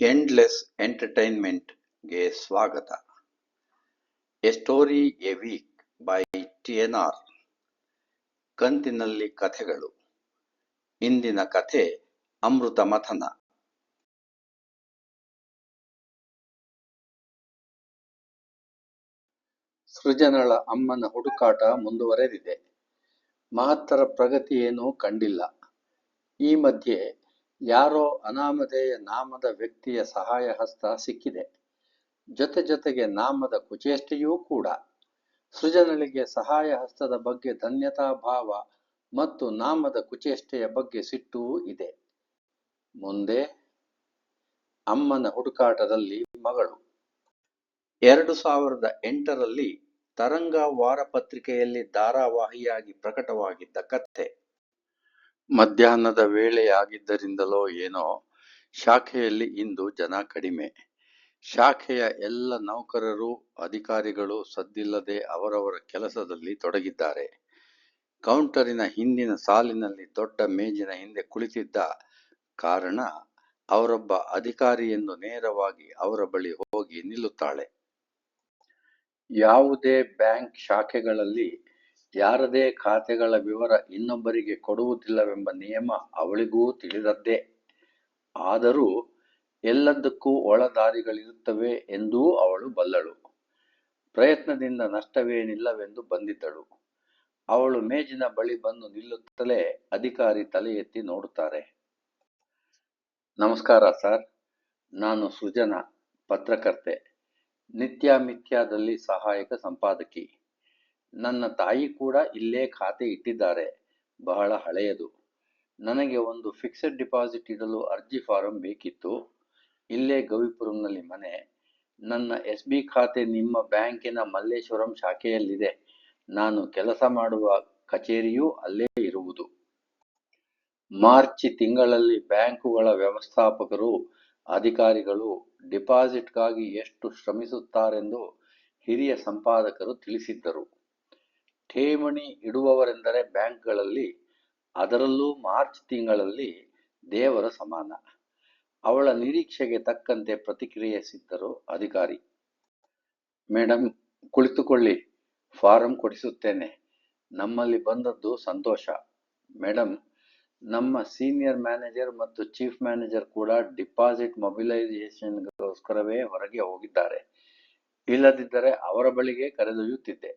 Endless ಎಂಟರ್ಟೈನ್ಮೆಂಟ್ಗೆ ಸ್ವಾಗತ. A story a week by TNR. ಕಂತಿನಲ್ಲಿ ಕಥೆಗಳು. ಇಂದಿನ ಕಥೆ ಅಮೃತ ಮಥನ. ಸೃಜನಳ ಅಮ್ಮನ ಹುಡುಕಾಟ ಮುಂದುವರೆದಿದೆ. ಮಹತ್ತರ ಪ್ರಗತಿಯೇನೂ ಕಂಡಿಲ್ಲ. ಈ ಮಧ್ಯೆ ಯಾರೋ ಅನಾಮಧೇಯ ನಾಮದ ವ್ಯಕ್ತಿಯ ಸಹಾಯ ಹಸ್ತ ಸಿಕ್ಕಿದೆ. ಜೊತೆಗೆ ನಾಮದ ಕುಚೇಷ್ಟೆಯೂ ಕೂಡ. ಸೃಜನಳಿಗೆ ಸಹಾಯ ಹಸ್ತದ ಬಗ್ಗೆ ಧನ್ಯತಾ ಭಾವ ಮತ್ತು ನಾಮದ ಕುಚೇಷ್ಟೆಯ ಬಗ್ಗೆ ಸಿಟ್ಟೂ ಇದೆ. ಮುಂದೆ ಅಮ್ಮನ ಹುಡುಕಾಟದಲ್ಲಿ ಮಗಳು. 2008ರಲ್ಲಿ ತರಂಗ ವಾರಪತ್ರಿಕೆಯಲ್ಲಿ ಧಾರಾವಾಹಿಯಾಗಿ ಪ್ರಕಟವಾಗಿದ್ದ ಕಥೆ. ಮಧ್ಯಾಹ್ನದ ವೇಳೆಯಾಗಿದ್ದರಿಂದಲೋ ಏನೋ ಶಾಖೆಯಲ್ಲಿ ಇಂದು ಜನ ಕಡಿಮೆ. ಶಾಖೆಯ ಎಲ್ಲ ನೌಕರರು ಅಧಿಕಾರಿಗಳು ಸದ್ದಿಲ್ಲದೆ ಅವರವರ ಕೆಲಸದಲ್ಲಿ ತೊಡಗಿದ್ದಾರೆ. ಕೌಂಟರಿನ ಹಿಂದಿನ ಸಾಲಿನಲ್ಲಿ ದೊಡ್ಡ ಮೇಜಿನ ಹಿಂದೆ ಕುಳಿತಿದ್ದ ಕಾರಣ ಅವರೊಬ್ಬ ಅಧಿಕಾರಿಯೆಂದು ನೇರವಾಗಿ ಅವರ ಬಳಿ ಹೋಗಿ ನಿಲ್ಲುತ್ತಾಳೆ. ಯಾವುದೇ ಬ್ಯಾಂಕ್ ಶಾಖೆಗಳಲ್ಲಿ ಯಾರದೇ ಖಾತೆಗಳ ವಿವರ ಇನ್ನೊಬ್ಬರಿಗೆ ಕೊಡುವುದಿಲ್ಲವೆಂಬ ನಿಯಮ ಅವಳಿಗೂ ತಿಳಿದದ್ದೇ. ಆದರೂ ಎಲ್ಲದಕ್ಕೂ ಒಳದಾರಿಗಳಿರುತ್ತವೆ ಎಂದೂ ಅವಳು ಬಲ್ಲಳು. ಪ್ರಯತ್ನದಿಂದ ನಷ್ಟವೇನಿಲ್ಲವೆಂದು ಬಂದಿದ್ದಳು. ಅವಳು ಮೇಜಿನ ಬಳಿ ಬಂದು ನಿಲ್ಲುತ್ತಲೇ ಅಧಿಕಾರಿ ತಲೆ ಎತ್ತಿ ನೋಡುತ್ತಾರೆ. ನಮಸ್ಕಾರ ಸರ್, ನಾನು ಸೃಜನಾ, ಪತ್ರಕರ್ತೆ, ನಿತ್ಯ ಮಿಥ್ಯಾದಲ್ಲಿ ಸಹಾಯಕ ಸಂಪಾದಕಿ. ನನ್ನ ತಾಯಿ ಕೂಡ ಇಲ್ಲೇ ಖಾತೆ ಇಟ್ಟಿದ್ದಾರೆ, ಬಹಳ ಹಳೆಯದು. ನನಗೆ ಒಂದು ಫಿಕ್ಸೆಡ್ ಡಿಪಾಸಿಟ್ ಇಡಲು ಅರ್ಜಿ ಫಾರಂ ಬೇಕಿತ್ತು. ಇಲ್ಲೇ ಗವಿಪುರಂನಲ್ಲಿ ಮನೆ. ನನ್ನ SB ಖಾತೆ ನಿಮ್ಮ ಬ್ಯಾಂಕಿನ ಮಲ್ಲೇಶ್ವರಂ ಶಾಖೆಯಲ್ಲಿದೆ. ನಾನು ಕೆಲಸ ಮಾಡುವ ಕಚೇರಿಯೂ ಅಲ್ಲೇ ಇರುವುದು. ಮಾರ್ಚ್ ತಿಂಗಳಲ್ಲಿ ಬ್ಯಾಂಕುಗಳ ವ್ಯವಸ್ಥಾಪಕರು ಅಧಿಕಾರಿಗಳು ಡಿಪಾಸಿಟ್ಗಾಗಿ ಎಷ್ಟು ಶ್ರಮಿಸುತ್ತಾರೆಂದು ಹಿರಿಯ ಸಂಪಾದಕರು ತಿಳಿಸಿದ್ದರು. ಠೇವಣಿ ಇಡುವವರೆಂದರೆ ಬ್ಯಾಂಕ್ಗಳಲ್ಲಿ, ಅದರಲ್ಲೂ ಮಾರ್ಚ್ ತಿಂಗಳಲ್ಲಿ ದೇವರ ಸಮಾನ. ಅವಳ ನಿರೀಕ್ಷೆಗೆ ತಕ್ಕಂತೆ ಪ್ರತಿಕ್ರಿಯಿಸಿದ್ದರು ಅಧಿಕಾರಿ. ಮೇಡಮ್, ಕುಳಿತುಕೊಳ್ಳಿ, ಫಾರಂ ಕೊಡಿಸುತ್ತೇನೆ. ನಮ್ಮಲ್ಲಿ ಬಂದದ್ದು ಸಂತೋಷ. ಮೇಡಮ್, ನಮ್ಮ ಸೀನಿಯರ್ ಮ್ಯಾನೇಜರ್ ಮತ್ತು ಚೀಫ್ ಮ್ಯಾನೇಜರ್ ಕೂಡ ಡಿಪಾಸಿಟ್ ಮೊಬಿಲೈಸೇಷನ್ಗೋಸ್ಕರವೇ ಹೊರಗೆ ಹೋಗಿದ್ದಾರೆ. ಇಲ್ಲದಿದ್ದರೆ ಅವರ ಬಳಿಗೆ ಕರೆದೊಯ್ಯುತ್ತಿದ್ದೆ.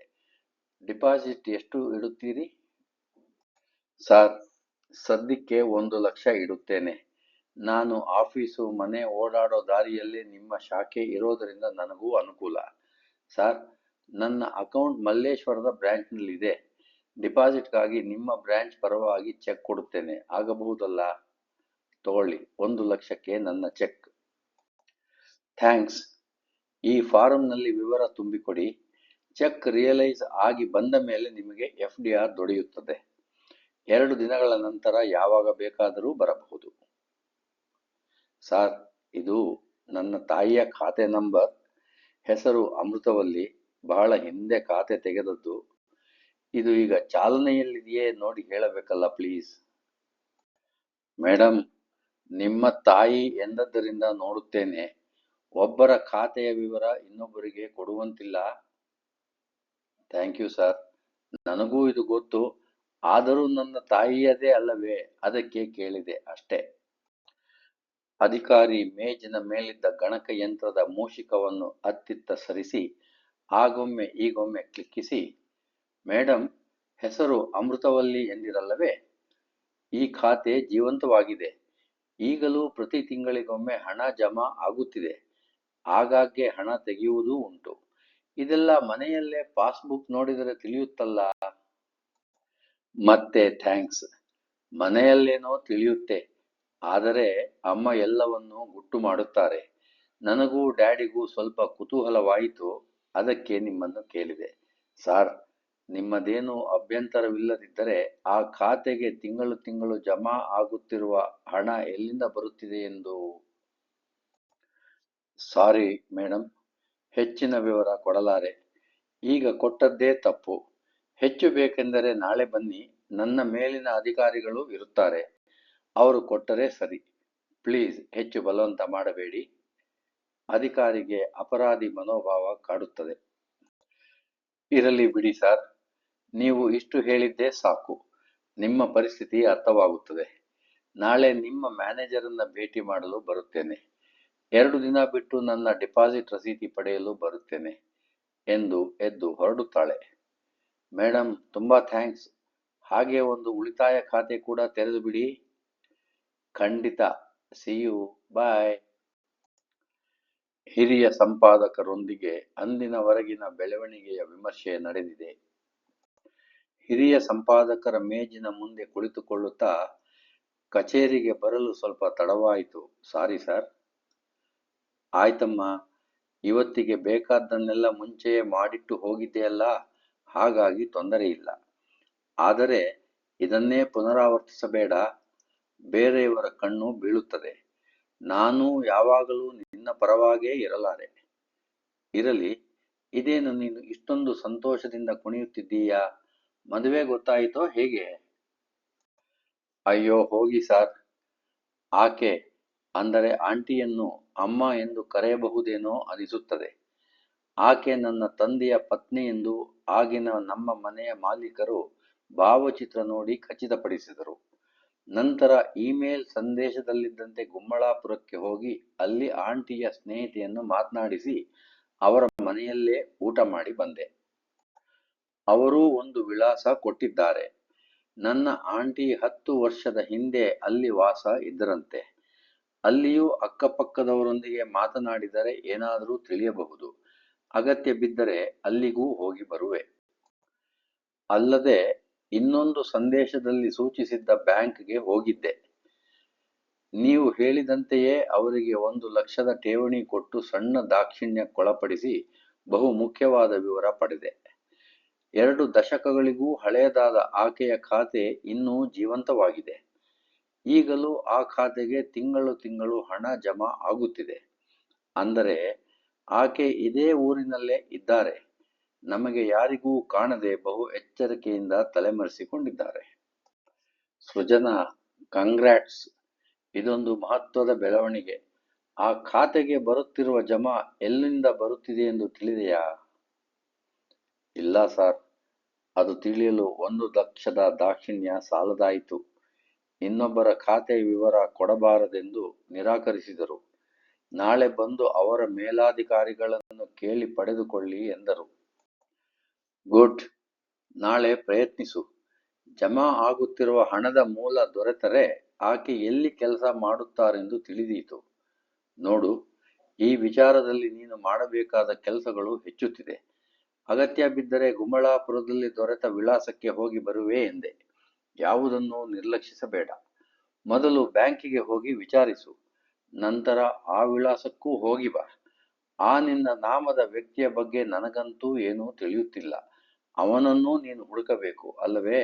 ಡಿಪಾಸಿಟ್ ಎಷ್ಟು ಇಡುತ್ತೀರಿ? ಸರ್, ಸದ್ಯಕ್ಕೆ 1 ಲಕ್ಷ ಇಡುತ್ತೇನೆ. ನಾನು ಆಫೀಸು ಮನೆ ಓಡಾಡೋ ದಾರಿಯಲ್ಲೇ ನಿಮ್ಮ ಶಾಖೆ ಇರೋದರಿಂದ ನನಗೂ ಅನುಕೂಲ. ಸರ್, ನನ್ನ ಅಕೌಂಟ್ ಮಲ್ಲೇಶ್ವರದ ಬ್ರಾಂಚ್ನಲ್ಲಿದೆ. ಡಿಪಾಸಿಟ್ಗಾಗಿ ನಿಮ್ಮ ಬ್ರಾಂಚ್ ಪರವಾಗಿ ಚೆಕ್ ಕೊಡುತ್ತೇನೆ, ಆಗಬಹುದಲ್ಲ? ತಗೊಳ್ಳಿ, 1 ಲಕ್ಷಕ್ಕೆ ನನ್ನ ಚೆಕ್. ಥ್ಯಾಂಕ್ಸ್. ಈ ಫಾರಂನಲ್ಲಿ ವಿವರ ತುಂಬಿಕೊಡಿ. ಚೆಕ್ ರಿಯಲೈಸ್ ಆಗಿ ಬಂದ ಮೇಲೆ ನಿಮಗೆ FDR ದೊರೆಯುತ್ತದೆ. 2 ದಿನಗಳ ನಂತರ ಯಾವಾಗ ಬೇಕಾದರೂ ಬರಬಹುದು. ಸಾರ್, ಇದು ನನ್ನ ತಾಯಿಯ ಖಾತೆ ನಂಬರ್. ಹೆಸರು ಅಮೃತವಲ್ಲಿ. ಬಹಳ ಹಿಂದೆ ಖಾತೆ ತೆಗೆದದ್ದು. ಇದು ಈಗ ಚಾಲನೆಯಲ್ಲಿದೆಯೇ ನೋಡಿ ಹೇಳಬೇಕಲ್ಲ ಪ್ಲೀಸ್. ಮೇಡಮ್, ನಿಮ್ಮ ತಾಯಿ ಎಂದದ್ದರಿಂದ ನೋಡುತ್ತೇನೆ. ಒಬ್ಬರ ಖಾತೆಯ ವಿವರ ಇನ್ನೊಬ್ಬರಿಗೆ ಕೊಡುವಂತಿಲ್ಲ. Thank you sir. ನನಗೂ ಇದು ಗೊತ್ತು, ಆದರೂ ನನ್ನ ತಾಯಿಯದೇ ಅಲ್ಲವೇ, ಅದಕ್ಕೆ ಕೇಳಿದೆ ಅಷ್ಟೇ. ಅಧಿಕಾರಿ ಮೇಜಿನ ಮೇಲಿದ್ದ ಗಣಕಯಂತ್ರದ ಮೂಷಿಕವನ್ನು ಅತ್ತಿತ್ತ ಸರಿಸಿ ಆಗೊಮ್ಮೆ ಈಗೊಮ್ಮೆ ಕ್ಲಿಕ್ಕಿಸಿ, ಮೇಡಮ್, ಹೆಸರು ಅಮೃತವಲ್ಲಿ ಎಂದಿರಲ್ಲವೇ? ಈ ಖಾತೆ ಜೀವಂತವಾಗಿದೆ. ಈಗಲೂ ಪ್ರತಿ ತಿಂಗಳಿಗೊಮ್ಮೆ ಹಣ ಜಮಾ ಆಗುತ್ತಿದೆ. ಆಗಾಗ್ಗೆ ಹಣ ತೆಗೆಯುವುದೂ ಉಂಟು. ಇದೆಲ್ಲ ಮನೆಯಲ್ಲೇ ಪಾಸ್ಬುಕ್ ನೋಡಿದರೆ ತಿಳಿಯುತ್ತಲ್ಲ. ಮತ್ತೆ ಥ್ಯಾಂಕ್ಸ್. ಮನೆಯಲ್ಲೇನೋ ತಿಳಿಯುತ್ತೆ, ಆದರೆ ಅಮ್ಮ ಎಲ್ಲವನ್ನೂ ಗುಟ್ಟು ಮಾಡುತ್ತಾರೆ. ನನಗೂ ಡ್ಯಾಡಿಗೂ ಸ್ವಲ್ಪ ಕುತೂಹಲವಾಯಿತು, ಅದಕ್ಕೆ ನಿಮ್ಮನ್ನು ಕೇಳಿದೆ. ಸಾರ್, ನಿಮ್ಮದೇನೂ ಅಭ್ಯಂತರವಿಲ್ಲದಿದ್ದರೆ ಆ ಖಾತೆಗೆ ತಿಂಗಳು ಜಮಾ ಆಗುತ್ತಿರುವ ಹಣ ಎಲ್ಲಿಂದ ಬರುತ್ತಿದೆ ಎಂದು. ಸಾರಿ ಮೇಡಮ್, ಹೆಚ್ಚಿನ ವಿವರ ಕೊಡಲಾರೆ. ಈಗ ಕೊಟ್ಟದ್ದೇ ತಪ್ಪು. ಹೆಚ್ಚು ಬೇಕೆಂದರೆ ನಾಳೆ ಬನ್ನಿ, ನನ್ನ ಮೇಲಿನ ಅಧಿಕಾರಿಗಳು ಇರುತ್ತಾರೆ, ಅವರು ಕೊಟ್ಟರೆ ಸರಿ. ಪ್ಲೀಸ್ ಹೆಚ್ಚು ಬಲವಂತ ಮಾಡಬೇಡಿ. ಅಧಿಕಾರಿಗೆ ಅಪರಾಧಿ ಮನೋಭಾವ ಕಾಡುತ್ತದೆ. ಇರಲಿ ಬಿಡಿ ಸರ್, ನೀವು ಇಷ್ಟು ಹೇಳಿದ್ದೇ ಸಾಕು. ನಿಮ್ಮ ಪರಿಸ್ಥಿತಿ ಅರ್ಥವಾಗುತ್ತದೆ. ನಾಳೆ ನಿಮ್ಮ ಮ್ಯಾನೇಜರನ್ನ ಭೇಟಿ ಮಾಡಲು ಬರುತ್ತೇನೆ. 2 ದಿನ ಬಿಟ್ಟು ನನ್ನ ಡಿಪಾಸಿಟ್ ರಸೀದಿ ಪಡೆಯಲು ಬರುತ್ತೇನೆ ಎಂದು ಎದ್ದು ಹೊರಡುತ್ತಾಳೆ. ಮೇಡಮ್, ತುಂಬಾ ಥ್ಯಾಂಕ್ಸ್. ಹಾಗೆ ಒಂದು ಉಳಿತಾಯ ಖಾತೆ ಕೂಡ ತೆರೆದು ಬಿಡಿ. ಖಂಡಿತ. See you. ಬಾಯ್. ಹಿರಿಯ ಸಂಪಾದಕರೊಂದಿಗೆ ಅಂದಿನವರೆಗಿನ ಬೆಳವಣಿಗೆಯ ವಿಮರ್ಶೆ ನಡೆದಿದೆ. ಹಿರಿಯ ಸಂಪಾದಕರ ಮೇಜಿನ ಮುಂದೆ ಕುಳಿತುಕೊಳ್ಳುತ್ತಾ, ಕಚೇರಿಗೆ ಬರಲು ಸ್ವಲ್ಪ ತಡವಾಯಿತು, ಸಾರಿ ಸರ್. ಆಯ್ತಮ್ಮ, ಇವತ್ತಿಗೆ ಬೇಕಾದ್ದನ್ನೆಲ್ಲ ಮುಂಚೆಯೇ ಮಾಡಿಟ್ಟು ಹೋಗಿದ್ದೆಯಲ್ಲ, ಹಾಗಾಗಿ ತೊಂದರೆ ಇಲ್ಲ. ಆದರೆ ಇದನ್ನೇ ಪುನರಾವರ್ತಿಸಬೇಡ, ಬೇರೆಯವರ ಕಣ್ಣು ಬೀಳುತ್ತದೆ. ನಾನು ಯಾವಾಗಲೂ ನಿನ್ನ ಪರವಾಗೇ ಇರಲಾರೆ. ಇರಲಿ, ಇದೇನು ನೀನು ಇಷ್ಟೊಂದು ಸಂತೋಷದಿಂದ ಕುಣಿಯುತ್ತಿದ್ದೀಯಾ? ಮದುವೆ ಗೊತ್ತಾಯಿತೋ ಹೇಗೆ? ಅಯ್ಯೋ ಹೋಗಿ ಸಾರ್. ಆಕೆ ಅಂದರೆ ಆಂಟಿಯನ್ನು ಅಮ್ಮ ಎಂದು ಕರೆಯಬಹುದೇನೋ ಅನಿಸುತ್ತದೆ. ಆಕೆ ನನ್ನ ತಂದೆಯ ಪತ್ನಿ ಎಂದು ಆಗಿನ ನಮ್ಮ ಮನೆಯ ಮಾಲೀಕರು ಭಾವಚಿತ್ರ ನೋಡಿ ಖಚಿತಪಡಿಸಿದರು. ನಂತರ ಇಮೇಲ್ ಸಂದೇಶದಲ್ಲಿದ್ದಂತೆ ಗುಮ್ಮಳಾಪುರಕ್ಕೆ ಹೋಗಿ ಅಲ್ಲಿ ಆಂಟಿಯ ಸ್ನೇಹಿತೆಯನ್ನು ಮಾತನಾಡಿಸಿ ಅವರ ಮನೆಯಲ್ಲೇ ಊಟ ಮಾಡಿ ಬಂದೆ. ಅವರೂ ಒಂದು ವಿಳಾಸ ಕೊಟ್ಟಿದ್ದಾರೆ. ನನ್ನ ಆಂಟಿ 10 ವರ್ಷದ ಹಿಂದೆ ಅಲ್ಲಿ ವಾಸ ಇದ್ದರಂತೆ. ಅಲ್ಲಿಯೂ ಅಕ್ಕಪಕ್ಕದವರೊಂದಿಗೆ ಮಾತನಾಡಿದರೆ ಏನಾದರೂ ತಿಳಿಯಬಹುದು. ಅಗತ್ಯ ಬಿದ್ದರೆ ಅಲ್ಲಿಗೂ ಹೋಗಿ ಬರುವೆ. ಅಲ್ಲದೆ ಇನ್ನೊಂದು ಸಂದೇಶದಲ್ಲಿ ಸೂಚಿಸಿದ್ದ ಬ್ಯಾಂಕ್ಗೆ ಹೋಗಿದ್ದೆ. ನೀವು ಹೇಳಿದಂತೆಯೇ ಅವರಿಗೆ 1 ಲಕ್ಷದ ಠೇವಣಿ ಕೊಟ್ಟು ಸಣ್ಣ ದಾಕ್ಷಿಣ್ಯಕ್ಕೊಳಪಡಿಸಿ ಬಹು ಮುಖ್ಯವಾದ ವಿವರ ಪಡೆದೆ. 2 ದಶಕಗಳಿಗೂ ಹಳೆಯದಾದ ಆಕೆಯ ಖಾತೆ ಇನ್ನೂ ಜೀವಂತವಾಗಿದೆ. ಈಗಲೂ ಆ ಖಾತೆಗೆ ತಿಂಗಳು ಹಣ ಜಮಾ ಆಗುತ್ತಿದೆ. ಅಂದರೆ ಆಕೆ ಇದೇ ಊರಿನಲ್ಲೇ ಇದ್ದಾರೆ. ನಮಗೆ ಯಾರಿಗೂ ಕಾಣದೆ ಬಹು ಎಚ್ಚರಿಕೆಯಿಂದ ತಲೆಮರೆಸಿಕೊಂಡಿದ್ದಾರೆ. ಸೃಜನಾ, ಕಂಗ್ರಾಟ್ಸ್. ಇದೊಂದು ಮಹತ್ವದ ಬೆಳವಣಿಗೆ. ಆ ಖಾತೆಗೆ ಬರುತ್ತಿರುವ ಜಮಾ ಎಲ್ಲಿಂದ ಬರುತ್ತಿದೆ ಎಂದು ತಿಳಿದೆಯಾ? ಇಲ್ಲ ಸರ್, ಅದು ತಿಳಿಯಲು 1 ಲಕ್ಷದ ದಾಕ್ಷಿಣ್ಯ ಸಾಲದಾಯಿತು. ಇನ್ನೊಬ್ಬರ ಖಾತೆ ವಿವರ ಕೊಡಬಾರದೆಂದು ನಿರಾಕರಿಸಿದರು. ನಾಳೆ ಬಂದು ಅವರ ಮೇಲಾಧಿಕಾರಿಗಳನ್ನು ಕೇಳಿ ಪಡೆದುಕೊಳ್ಳಿ ಎಂದರು. ಗುಡ್, ನಾಳೆ ಪ್ರಯತ್ನಿಸು. ಜಮಾ ಆಗುತ್ತಿರುವ ಹಣದ ಮೂಲ ದೊರೆತರೆ ಆಕೆ ಎಲ್ಲಿ ಕೆಲಸ ಮಾಡುತ್ತಾರೆಂದು ತಿಳಿದೀತು. ನೋಡು, ಈ ವಿಚಾರದಲ್ಲಿ ನೀನು ಮಾಡಬೇಕಾದ ಕೆಲಸಗಳು ಹೆಚ್ಚುತ್ತಿದೆ. ಅಗತ್ಯ ಬಿದ್ದರೆ ಗುಮ್ಮಳಾಪುರದಲ್ಲಿ ದೊರೆತ ವಿಳಾಸಕ್ಕೆ ಹೋಗಿ ಬರುವೆ ಎಂದೆ. ಯಾವುದನ್ನು ನಿರ್ಲಕ್ಷಿಸಬೇಡ. ಮೊದಲು ಬ್ಯಾಂಕಿಗೆ ಹೋಗಿ ವಿಚಾರಿಸು. ನಂತರ ಆ ವಿಳಾಸಕ್ಕೂ ಹೋಗಿ ಬಾ. ಆ ನಿನ್ನ ನಾಮದ ವ್ಯಕ್ತಿಯ ಬಗ್ಗೆ ನನಗಂತೂ ಏನೂ ತಿಳಿಯುತ್ತಿಲ್ಲ. ಅವನನ್ನೂ ನೀನು ಹುಡುಕಬೇಕು ಅಲ್ಲವೇ?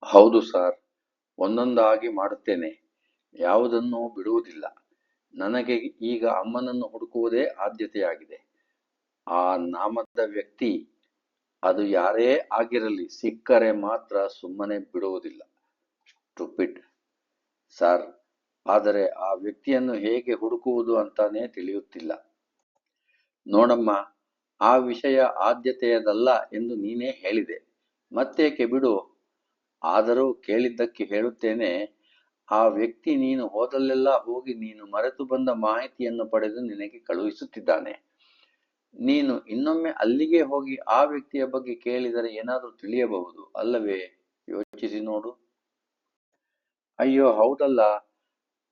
ಹೌದು ಸರ್, ಒಂದೊಂದಾಗಿ ಮಾಡುತ್ತೇನೆ. ಯಾವುದನ್ನೂ ಬಿಡುವುದಿಲ್ಲ. ನನಗೆ ಈಗ ಅಮ್ಮನನ್ನು ಹುಡುಕುವುದೇ ಆದ್ಯತೆಯಾಗಿದೆ. ಆ ನಾಮದ ವ್ಯಕ್ತಿ, ಅದು ಯಾರೇ ಆಗಿರಲಿ, ಸಿಕ್ಕರೆ ಮಾತ್ರ ಸುಮ್ಮನೆ ಬಿಡುವುದಿಲ್ಲ. ಸ್ಟುಪಿಡ್. ಸರ್, ಆದರೆ ಆ ವ್ಯಕ್ತಿಯನ್ನು ಹೇಗೆ ಹುಡುಕುವುದು ಅಂತಾನೇ ತಿಳಿಯುತ್ತಿಲ್ಲ. ನೋಡಮ್ಮ, ಆ ವಿಷಯ ಆದ್ಯತೆಯದಲ್ಲ ಎಂದು ನೀನೇ ಹೇಳಿದೆ. ಮತ್ತೇಕೆ ಬಿಡು. ಆದರೂ ಕೇಳಿದ್ದಕ್ಕೆ ಹೇಳುತ್ತೇನೆ. ಆ ವ್ಯಕ್ತಿ ನೀನು ಹೋದಲ್ಲೆಲ್ಲ ಹೋಗಿ ನೀನು ಮರೆತು ಬಂದ ಮಾಹಿತಿಯನ್ನು ಪಡೆದು ನಿನಗೆ ಕಳುಹಿಸುತ್ತಿದ್ದಾನೆ. ನೀನು ಇನ್ನೊಮ್ಮೆ ಅಲ್ಲಿಗೆ ಹೋಗಿ ಆ ವ್ಯಕ್ತಿಯ ಬಗ್ಗೆ ಕೇಳಿದರೆ ಏನಾದರೂ ತಿಳಿಯಬಹುದು ಅಲ್ಲವೇ? ಯೋಚಿಸಿ ನೋಡು. ಅಯ್ಯೋ ಹೌದಲ್ಲ,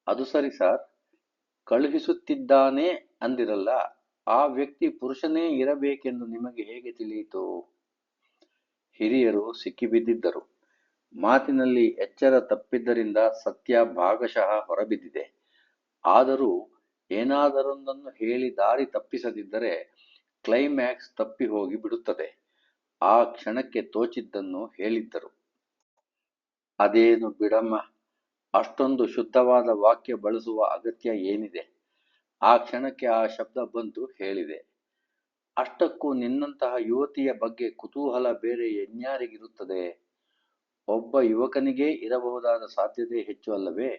ಅದು ಸರಿ ಸರ್. ಕಳುಹಿಸುತ್ತಿದ್ದಾನೆ ಅಂದಿರಲ್ಲ, ಆ ವ್ಯಕ್ತಿ ಪುರುಷನೇ ಇರಬೇಕೆಂದು ನಿಮಗೆ ಹೇಗೆ ತಿಳಿಯಿತು? ಹಿರಿಯರು ಸಿಕ್ಕಿಬಿದ್ದಿದ್ದರು. ಮಾತಿನಲ್ಲಿ ಎಚ್ಚರ ತಪ್ಪಿದ್ದರಿಂದ ಸತ್ಯ ಭಾಗಶಃ ಹೊರಬಿದ್ದಿದೆ. ಆದರೂ ಏನಾದರೊಂದನ್ನು ಹೇಳಿ ದಾರಿ ತಪ್ಪಿಸದಿದ್ದರೆ ಕ್ಲೈಮ್ಯಾಕ್ಸ್ ತಪ್ಪಿ ಹೋಗಿ ಬಿಡುತ್ತದೆ. ಆ ಕ್ಷಣಕ್ಕೆ ತೋಚಿದ್ದನ್ನು ಹೇಳಿದ್ದರು. ಅದೇನು ಬಿಡಮ್ಮ, ಅಷ್ಟೊಂದು ಶುದ್ಧವಾದ ವಾಕ್ಯ ಬಳಸುವ ಅಗತ್ಯ ಏನಿದೆ? ಆ ಕ್ಷಣಕ್ಕೆ ಆ ಶಬ್ದ ಬಂತು, ಹೇಳಿದೆ. ಅಷ್ಟಕ್ಕೂ ನಿನ್ನಂತಹ ಯುವತಿಯ ಬಗ್ಗೆ ಕುತೂಹಲ ಬೇರೆ ಎನ್ಯಾರಿಗಿರುತ್ತದೆ? ಒಬ್ಬ ಯುವಕನಿಗೇ ಇರಬಹುದಾದ ಸಾಧ್ಯತೆ ಹೆಚ್ಚು ಅಲ್ಲವೇ?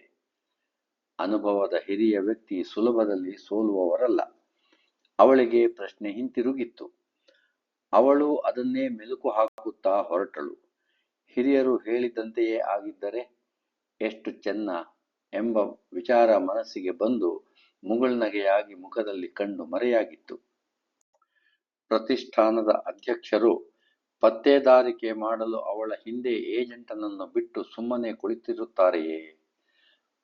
ಅನುಭವದ ಹಿರಿಯ ವ್ಯಕ್ತಿ ಸುಲಭದಲ್ಲಿ ಸೋಲುವವರಲ್ಲ. ಅವಳಿಗೆ ಪ್ರಶ್ನೆ ಹಿಂತಿರುಗಿತ್ತು. ಅವಳು ಅದನ್ನೇ ಮೆಲುಕು ಹಾಕುತ್ತಾ ಹೊರಟಳು. ಹಿರಿಯರು ಹೇಳಿದಂತೆಯೇ ಆಗಿದ್ದರೆ ಎಷ್ಟು ಚೆನ್ನ ಎಂಬ ವಿಚಾರ ಮನಸ್ಸಿಗೆ ಬಂದು ಮುಗುಳ್ನಗೆಯಾಗಿ ಮುಖದಲ್ಲಿ ಕಂಡು ಮರೆಯಾಗಿತ್ತು. ಪ್ರತಿಷ್ಠಾನದ ಅಧ್ಯಕ್ಷರು ಪತ್ತೇದಾರಿಕೆ ಮಾಡಲು ಅವಳ ಹಿಂದೆ ಏಜೆಂಟನನ್ನು ಬಿಟ್ಟು ಸುಮ್ಮನೆ ಕುಳಿತಿರುತ್ತಾರೆಯೇ?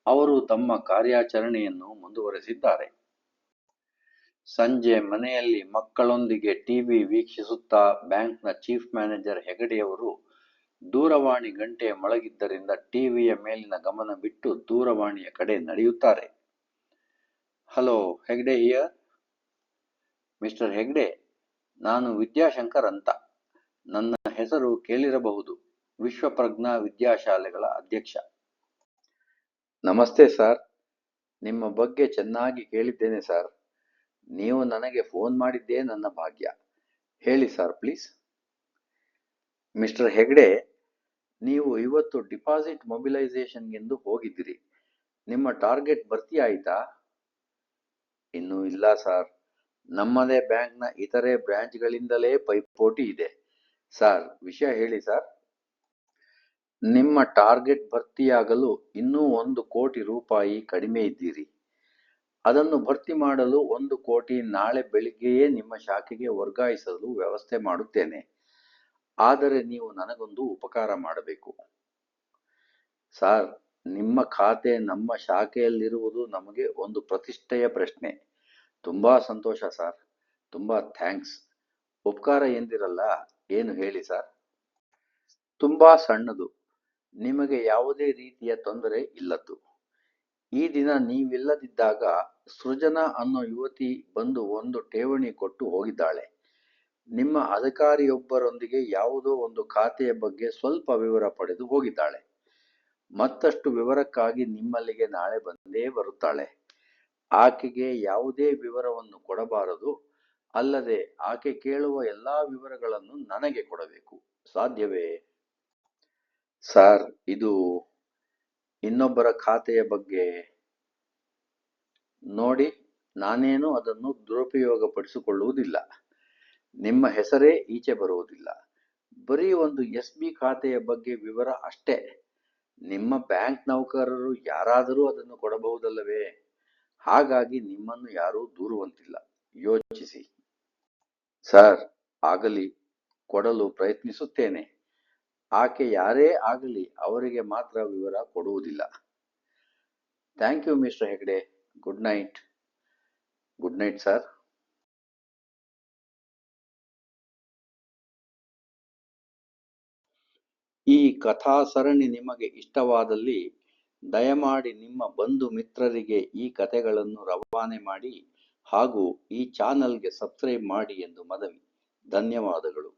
ಅವರು ತಮ್ಮ ಕಾರ್ಯಾಚರಣೆಯನ್ನು ಮುಂದುವರೆಸಿದ್ದಾರೆ. ಸಂಜೆ ಮನೆಯಲ್ಲಿ ಮಕ್ಕಳೊಂದಿಗೆ ಟಿವಿ ವೀಕ್ಷಿಸುತ್ತಾ ಬ್ಯಾಂಕ್ನ ಚೀಫ್ ಮ್ಯಾನೇಜರ್ ಹೆಗಡೆಯವರು ದೂರವಾಣಿ ಗಂಟೆ ಮೊಳಗಿದ್ದರಿಂದ ಟಿವಿಯ ಮೇಲಿನ ಗಮನ ಬಿಟ್ಟು ದೂರವಾಣಿಯ ಕಡೆ ನಡೆಯುತ್ತಾರೆ. Hello, Hegde here. Mister Hegde, ನಾನು ವಿದ್ಯಾಶಂಕರ್ ಅಂತ. ನನ್ನ ಹೆಸರು ಕೇಳಿರಬಹುದು. ವಿಶ್ವಪ್ರಜ್ಞಾ ವಿದ್ಯಾಶಾಲೆಗಳ ಅಧ್ಯಕ್ಷ. ನಮಸ್ತೆ ಸರ್. ನಿಮ್ಮ ಬಗ್ಗೆ ಚೆನ್ನಾಗಿ ಕೇಳಿದ್ದೇನೆ ಸರ್. ನೀವು ನನಗೆ ಫೋನ್ ಮಾಡಿದ್ದೇ ನನ್ನ ಭಾಗ್ಯ. ಹೇಳಿ ಸರ್, ಪ್ಲೀಸ್. ಮಿಸ್ಟರ್ ಹೆಗ್ಡೆ, ನೀವು ಇವತ್ತು ಡಿಪಾಸಿಟ್ ಮೊಬಿಲೈಸೇಷನ್ಗೆಂದು ಹೋಗಿದ್ದೀರಿ. ನಿಮ್ಮ ಟಾರ್ಗೆಟ್ ಭರ್ತಿ ಆಯಿತಾ? ಇನ್ನೂ ಇಲ್ಲ ಸರ್. ನಮ್ಮದೇ ಬ್ಯಾಂಕ್ನ ಇತರೆ ಬ್ರಾಂಚ್ಗಳಿಂದಲೇ ಪೈಪೋಟಿ ಇದೆ. ಸರ್, ವಿಷಯ ಹೇಳಿ ಸರ್. ನಿಮ್ಮ ಟಾರ್ಗೆಟ್ ಭರ್ತಿಯಾಗಲು ಇನ್ನೂ 1 ಕೋಟಿ ರೂಪಾಯಿ ಕಡಿಮೆ ಇದ್ದೀರಿ. ಅದನ್ನು ಭರ್ತಿ ಮಾಡಲು 1 ಕೋಟಿ ನಾಳೆ ಬೆಳಿಗ್ಗೆಯೇ ನಿಮ್ಮ ಶಾಖೆಗೆ ವರ್ಗಾಯಿಸಲು ವ್ಯವಸ್ಥೆ ಮಾಡುತ್ತೇನೆ. ಆದರೆ ನೀವು ನನಗೊಂದು ಉಪಕಾರ ಮಾಡಬೇಕು. ಸರ್, ನಿಮ್ಮ ಖಾತೆ ನಮ್ಮ ಶಾಖೆಯಲ್ಲಿರುವುದು ನಮಗೆ ಒಂದು ಪ್ರತಿಷ್ಠೆಯ ಪ್ರಶ್ನೆ. ತುಂಬಾ ಸಂತೋಷ ಸರ್. ತುಂಬಾ ಥ್ಯಾಂಕ್ಸ್. ಉಪಕಾರ ಎಂದಿರಲ್ಲ, ಏನು ಹೇಳಿ ಸರ್? ತುಂಬಾ ಸಣ್ಣದು. ನಿಮಗೆ ಯಾವುದೇ ರೀತಿಯ ತೊಂದರೆ ಇಲ್ಲದ್ದು. ಈ ದಿನ ನೀವಿಲ್ಲದಿದ್ದಾಗ ಸೃಜನಾ ಅನ್ನೋ ಯುವತಿ ಬಂದು ಒಂದು ಠೇವಣಿ ಕೊಟ್ಟು ಹೋಗಿದ್ದಾಳೆ. ನಿಮ್ಮ ಅಧಿಕಾರಿಯೊಬ್ಬರೊಂದಿಗೆ ಯಾವುದೋ ಒಂದು ಖಾತೆಯ ಬಗ್ಗೆ ಸ್ವಲ್ಪ ವಿವರ ಪಡೆದು ಹೋಗಿದ್ದಾಳೆ. ಮತ್ತಷ್ಟು ವಿವರಕ್ಕಾಗಿ ನಿಮ್ಮಲ್ಲಿಗೆ ನಾಳೆ ಬಂದೇ ಬರುತ್ತಾಳೆ. ಆಕೆಗೆ ಯಾವುದೇ ವಿವರವನ್ನು ಕೊಡಬಾರದು. ಅಲ್ಲದೆ ಆಕೆ ಕೇಳುವ ಎಲ್ಲಾ ವಿವರಗಳನ್ನು ನನಗೆ ಕೊಡಬೇಕು. ಸಾಧ್ಯವೇ? ಸರ್, ಇದು ಇನ್ನೊಬ್ಬರ ಖಾತೆಯ ಬಗ್ಗೆ. ನೋಡಿ, ನಾನೇನು ಅದನ್ನು ದುರುಪಯೋಗಪಡಿಸಿಕೊಳ್ಳುವುದಿಲ್ಲ. ನಿಮ್ಮ ಹೆಸರೇ ಈಚೆ ಬರುವುದಿಲ್ಲ. ಬರೀ ಒಂದು SB ಖಾತೆಯ ಬಗ್ಗೆ ವಿವರ ಅಷ್ಟೇ. ನಿಮ್ಮ ಬ್ಯಾಂಕ್ ನೌಕರರು ಯಾರಾದರೂ ಅದನ್ನು ಕೊಡಬಹುದಲ್ಲವೇ? ಹಾಗಾಗಿ ನಿಮ್ಮನ್ನು ಯಾರೂ ದೂರುವಂತಿಲ್ಲ. ಯೋಚಿಸಿ. ಸರ್, ಆಗಲಿ, ಕೊಡಲು ಪ್ರಯತ್ನಿಸುತ್ತೇನೆ. ಆಕೆ ಯಾರೇ ಆಗಲಿ ಅವರಿಗೆ ಮಾತ್ರ ವಿವರ ಕೊಡುವುದಿಲ್ಲ. Thank you mister Hegde. Good night. Good night sir. ಈ ಕಥಾ ಸರಣಿ ನಿಮಗೆ ಇಷ್ಟವಾದಲ್ಲಿ ದಯಮಾಡಿ ನಿಮ್ಮ ಬಂಧು ಮಿತ್ರರಿಗೆ ಈ ಕಥೆಗಳನ್ನು ರವಾನೆ ಮಾಡಿ ಹಾಗೂ ಈ ಚಾನಲ್ಗೆ ಸಬ್ಸ್ಕ್ರೈಬ್ ಮಾಡಿ ಎಂದು ಮನವಿ. ಧನ್ಯವಾದಗಳು.